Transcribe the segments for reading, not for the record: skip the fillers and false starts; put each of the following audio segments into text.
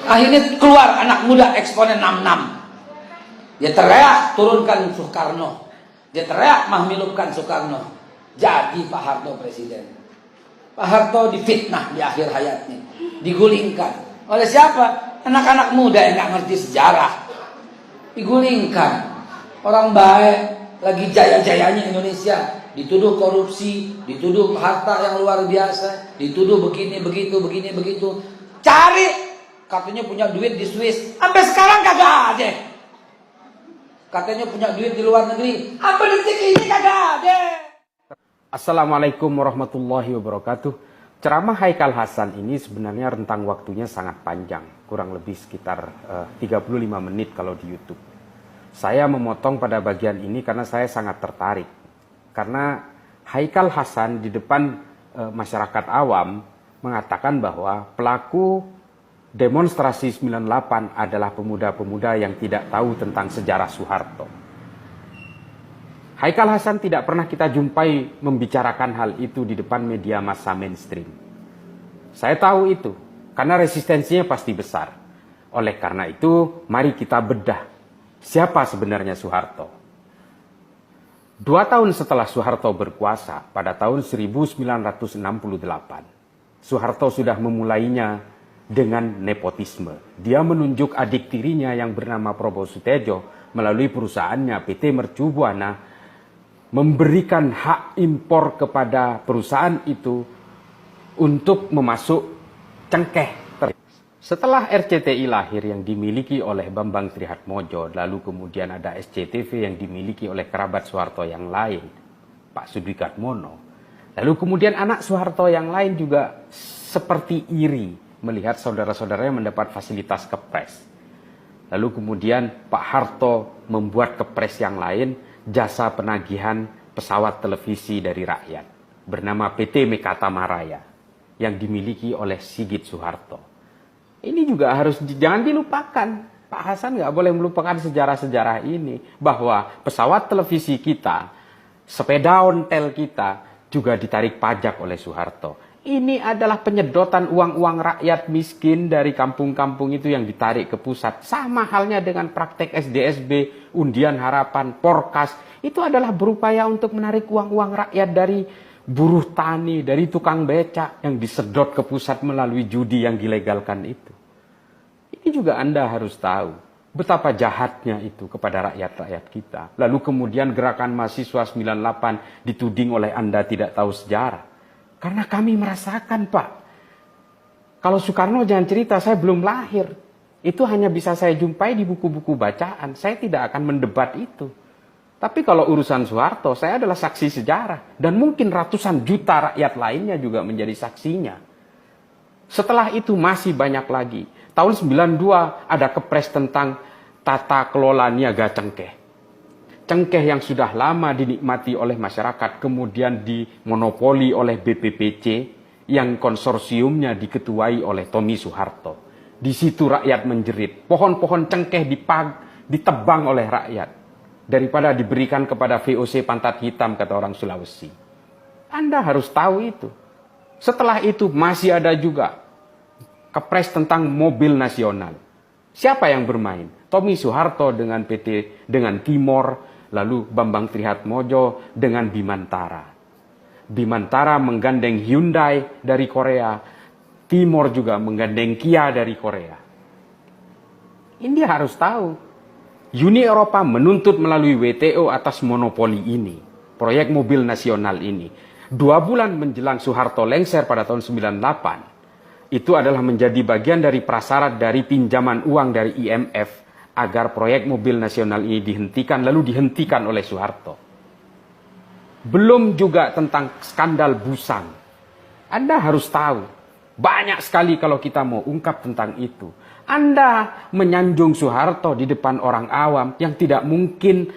Akhirnya keluar anak muda eksponen 66. Dia teriak turunkan Soekarno. Dia teriak menghilupkan Soekarno. Jadi Pak Harto presiden. Pak Harto difitnah di akhir hayatnya. Digulingkan. Oleh siapa? Anak-anak muda yang gak ngerti sejarah. Digulingkan. Orang baik, lagi jaya-jayanya Indonesia, dituduh korupsi, dituduh harta yang luar biasa, dituduh begini, begitu, begini, begitu. Cari, katanya punya duit di Swiss, sampai sekarang kagak ada. Katanya punya duit di luar negeri, sampai detik ini kagak ada. Assalamualaikum warahmatullahi wabarakatuh. Ceramah Haikal Hasan ini sebenarnya rentang waktunya sangat panjang, kurang lebih sekitar 35 menit kalau di YouTube. Saya memotong pada bagian ini karena saya sangat tertarik. Karena Haikal Hasan di depan masyarakat awam mengatakan bahwa pelaku demonstrasi 98 adalah pemuda-pemuda yang tidak tahu tentang sejarah Soeharto. Haikal Hasan tidak pernah kita jumpai membicarakan hal itu di depan media massa mainstream. Saya tahu itu, karena resistensinya pasti besar. Oleh karena itu, mari kita bedah. Siapa sebenarnya Soeharto? 2 tahun setelah Soeharto berkuasa, pada tahun 1968, Soeharto sudah memulainya dengan nepotisme. Dia menunjuk adik tirinya yang bernama Prabowo Sutejo melalui perusahaannya PT Mercu Buana, memberikan hak impor kepada perusahaan itu untuk memasuk cengkeh. Setelah RCTI lahir yang dimiliki oleh Bambang Trihatmojo, lalu kemudian ada SCTV yang dimiliki oleh kerabat Soeharto yang lain, Pak Sudikatmono. Lalu kemudian anak Soeharto yang lain juga seperti iri melihat saudara-saudaranya mendapat fasilitas kepres. Lalu kemudian Pak Harto membuat kepres yang lain, jasa penagihan pesawat televisi dari rakyat, bernama PT Mekata Maraya, yang dimiliki oleh Sigit Soeharto. Ini juga harus jangan dilupakan. Pak Hasan nggak boleh melupakan sejarah-sejarah ini. Bahwa pesawat televisi kita, sepeda ontel kita, juga ditarik pajak oleh Soeharto. Ini adalah penyedotan uang-uang rakyat miskin dari kampung-kampung itu yang ditarik ke pusat. Sama halnya dengan praktek SDSB, undian harapan, Porkas. Itu adalah berupaya untuk menarik uang-uang rakyat dari buruh tani, dari tukang becak yang disedot ke pusat melalui judi yang dilegalkan itu. Ini juga Anda harus tahu betapa jahatnya itu kepada rakyat-rakyat kita. Lalu kemudian gerakan mahasiswa 98 dituding oleh Anda tidak tahu sejarah. Karena kami merasakan, Pak. Kalau Soekarno jangan cerita, saya belum lahir. Itu hanya bisa saya jumpai di buku-buku bacaan. Saya tidak akan mendebat itu. Tapi kalau urusan Soeharto, saya adalah saksi sejarah. Dan mungkin ratusan juta rakyat lainnya juga menjadi saksinya. Setelah itu masih banyak lagi. Tahun 92 ada kepres tentang tata kelola niaga cengkeh. Cengkeh yang sudah lama dinikmati oleh masyarakat, kemudian dimonopoli oleh BPPC, yang konsorsiumnya diketuai oleh Tommy Soeharto. Di situ rakyat menjerit. Pohon-pohon cengkeh ditebang oleh rakyat. Daripada diberikan kepada VOC pantat hitam, kata orang Sulawesi. Anda harus tahu itu. Setelah itu masih ada juga kepres tentang mobil nasional. Siapa yang bermain? Tommy Soeharto dengan Timor, lalu Bambang Trihatmojo dengan Bimantara. Bimantara menggandeng Hyundai dari Korea, Timor juga menggandeng Kia dari Korea. India harus tahu. Uni Eropa menuntut melalui WTO atas monopoli ini, proyek mobil nasional ini. 2 bulan menjelang Soeharto lengser pada tahun 98, itu adalah menjadi bagian dari prasyarat dari pinjaman uang dari IMF agar proyek mobil nasional ini dihentikan, lalu dihentikan oleh Soeharto. Belum juga tentang skandal Busang. Anda harus tahu, banyak sekali kalau kita mau ungkap tentang itu. Anda menyanjung Soeharto di depan orang awam yang tidak mungkin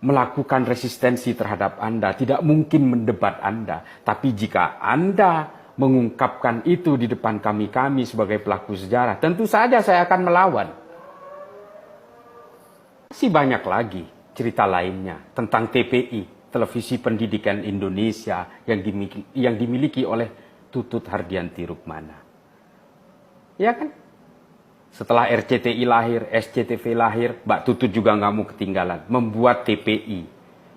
melakukan resistensi terhadap Anda, tidak mungkin mendebat Anda. Tapi jika Anda mengungkapkan itu di depan kami sebagai pelaku sejarah, tentu saja saya akan melawan. Masih banyak lagi cerita lainnya tentang TPI, Televisi Pendidikan Indonesia, yang dimiliki oleh Tutut Hardianti Rukmana. Ya kan? Setelah RCTI lahir, SCTV lahir, Mbak Tutut juga nggak mau ketinggalan. Membuat TPI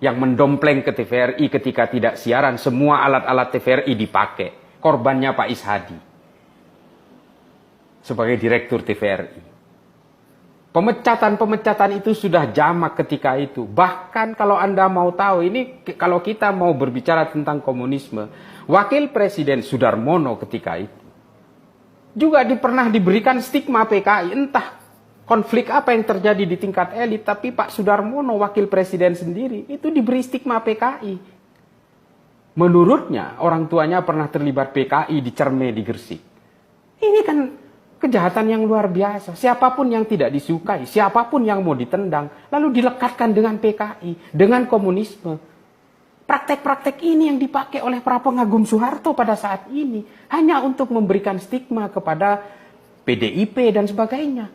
yang mendompleng ke TVRI ketika tidak siaran, semua alat-alat TVRI dipakai. Korbannya Pak Ishadi sebagai direktur TVRI. Pemecatan-pemecatan itu sudah jamak ketika itu. Bahkan kalau Anda mau tahu, ini kalau kita mau berbicara tentang komunisme, Wakil Presiden Sudarmono ketika itu juga pernah diberikan stigma PKI. Entah konflik apa yang terjadi di tingkat elit, tapi Pak Sudarmono, Wakil Presiden sendiri, itu diberi stigma PKI. Menurutnya, orang tuanya pernah terlibat PKI di Cerme, di Gresik. Ini kan kejahatan yang luar biasa. Siapapun yang tidak disukai, siapapun yang mau ditendang, lalu dilekatkan dengan PKI, dengan komunisme. Praktek-praktek ini yang dipakai oleh para pengagum Soeharto pada saat ini hanya untuk memberikan stigma kepada PDIP dan sebagainya.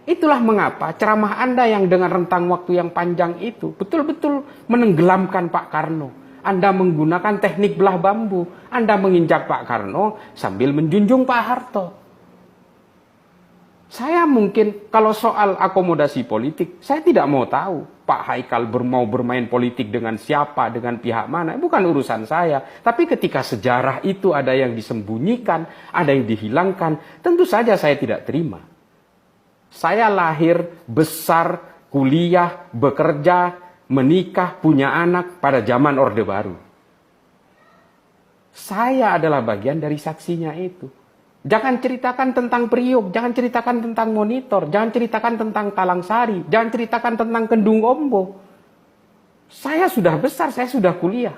Itulah mengapa ceramah Anda yang dengan rentang waktu yang panjang itu betul-betul menenggelamkan Pak Karno. Anda menggunakan teknik belah bambu. Anda menginjak Pak Karno sambil menjunjung Pak Harto. Saya mungkin kalau soal akomodasi politik, saya tidak mau tahu Pak Haikal mau bermain politik dengan siapa, dengan pihak mana. Bukan urusan saya. Tapi ketika sejarah itu ada yang disembunyikan, ada yang dihilangkan, tentu saja saya tidak terima. Saya lahir, besar, kuliah, bekerja, menikah, punya anak pada zaman Orde Baru. Saya adalah bagian dari saksinya itu. Jangan ceritakan tentang Priok, jangan ceritakan tentang Monitor, jangan ceritakan tentang Talang Sari, jangan ceritakan tentang Kendung Ombo. Saya sudah besar, saya sudah kuliah.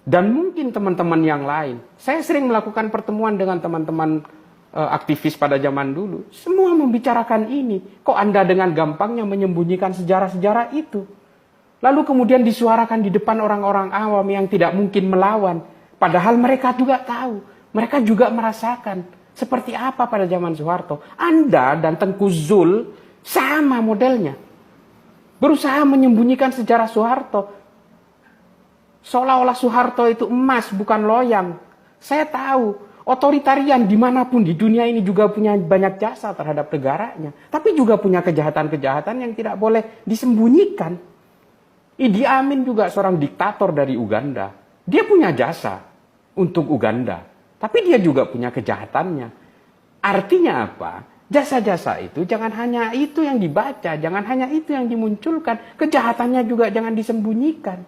Dan mungkin teman-teman yang lain. Saya sering melakukan pertemuan dengan teman-teman aktivis pada zaman dulu. Semua membicarakan ini. Kok Anda dengan gampangnya menyembunyikan sejarah-sejarah itu? Lalu kemudian disuarakan di depan orang-orang awam yang tidak mungkin melawan. Padahal mereka juga tahu. Mereka juga merasakan seperti apa pada zaman Soeharto. Anda dan Tengku Zul sama modelnya. Berusaha menyembunyikan sejarah Soeharto. Seolah-olah Soeharto itu emas, bukan loyang. Saya tahu, otoritarian dimanapun di dunia ini juga punya banyak jasa terhadap negaranya. Tapi juga punya kejahatan-kejahatan yang tidak boleh disembunyikan. Idi Amin juga seorang diktator dari Uganda. Dia punya jasa untuk Uganda. Tapi dia juga punya kejahatannya. Artinya apa? Jasa-jasa itu jangan hanya itu yang dibaca, jangan hanya itu yang dimunculkan. Kejahatannya juga jangan disembunyikan.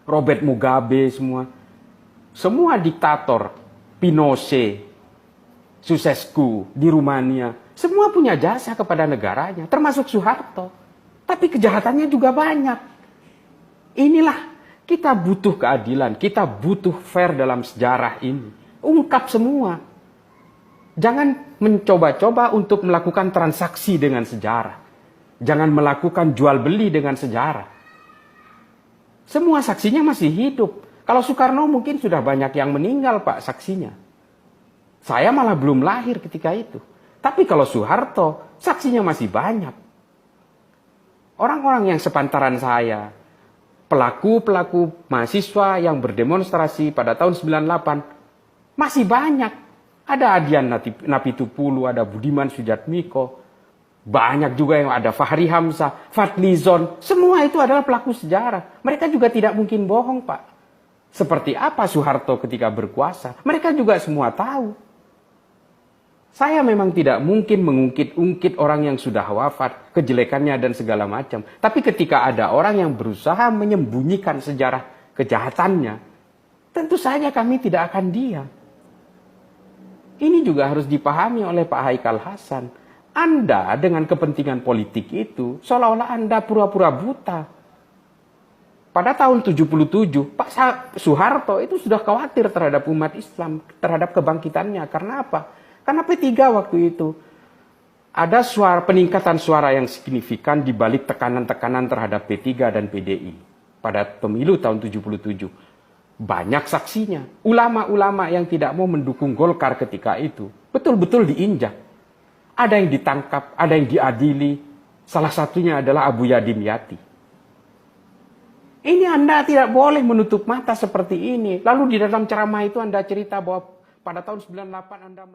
Robert Mugabe semua diktator, Pinochet, Ceausescu di Rumania, semua punya jasa kepada negaranya, termasuk Soeharto. Tapi kejahatannya juga banyak. Inilah kita butuh keadilan, kita butuh fair dalam sejarah ini. Ungkap semua. Jangan mencoba-coba untuk melakukan transaksi dengan sejarah. Jangan melakukan jual beli dengan sejarah. Semua saksinya masih hidup. Kalau Soekarno mungkin sudah banyak yang meninggal Pak saksinya. Saya malah belum lahir ketika itu. Tapi kalau Soeharto, saksinya masih banyak. Orang-orang yang sepantaran saya, pelaku-pelaku mahasiswa yang berdemonstrasi pada tahun 98 masih banyak. Ada Adian Napitupulu, ada Budiman Sujatmiko, banyak juga yang ada Fahri Hamzah, Fadlizon, semua itu adalah pelaku sejarah. Mereka juga tidak mungkin bohong, Pak. Seperti apa Soeharto ketika berkuasa, mereka juga semua tahu. Saya memang tidak mungkin mengungkit-ungkit orang yang sudah wafat, kejelekannya dan segala macam. Tapi ketika ada orang yang berusaha menyembunyikan sejarah kejahatannya, tentu saja kami tidak akan diam. Ini juga harus dipahami oleh Pak Haikal Hasan. Anda dengan kepentingan politik itu, seolah-olah Anda pura-pura buta. Pada tahun 77, Pak Soeharto itu sudah khawatir terhadap umat Islam, terhadap kebangkitannya. Karena apa? Karena P3 waktu itu ada peningkatan suara yang signifikan di balik tekanan-tekanan terhadap P3 dan PDI pada pemilu tahun 77. Banyak saksinya. Ulama-ulama yang tidak mau mendukung Golkar ketika itu betul-betul diinjak. Ada yang ditangkap, ada yang diadili. Salah satunya adalah Abu Yadim Yati. Ini Anda tidak boleh menutup mata seperti ini. Lalu di dalam ceramah itu Anda cerita bahwa pada tahun 98 Anda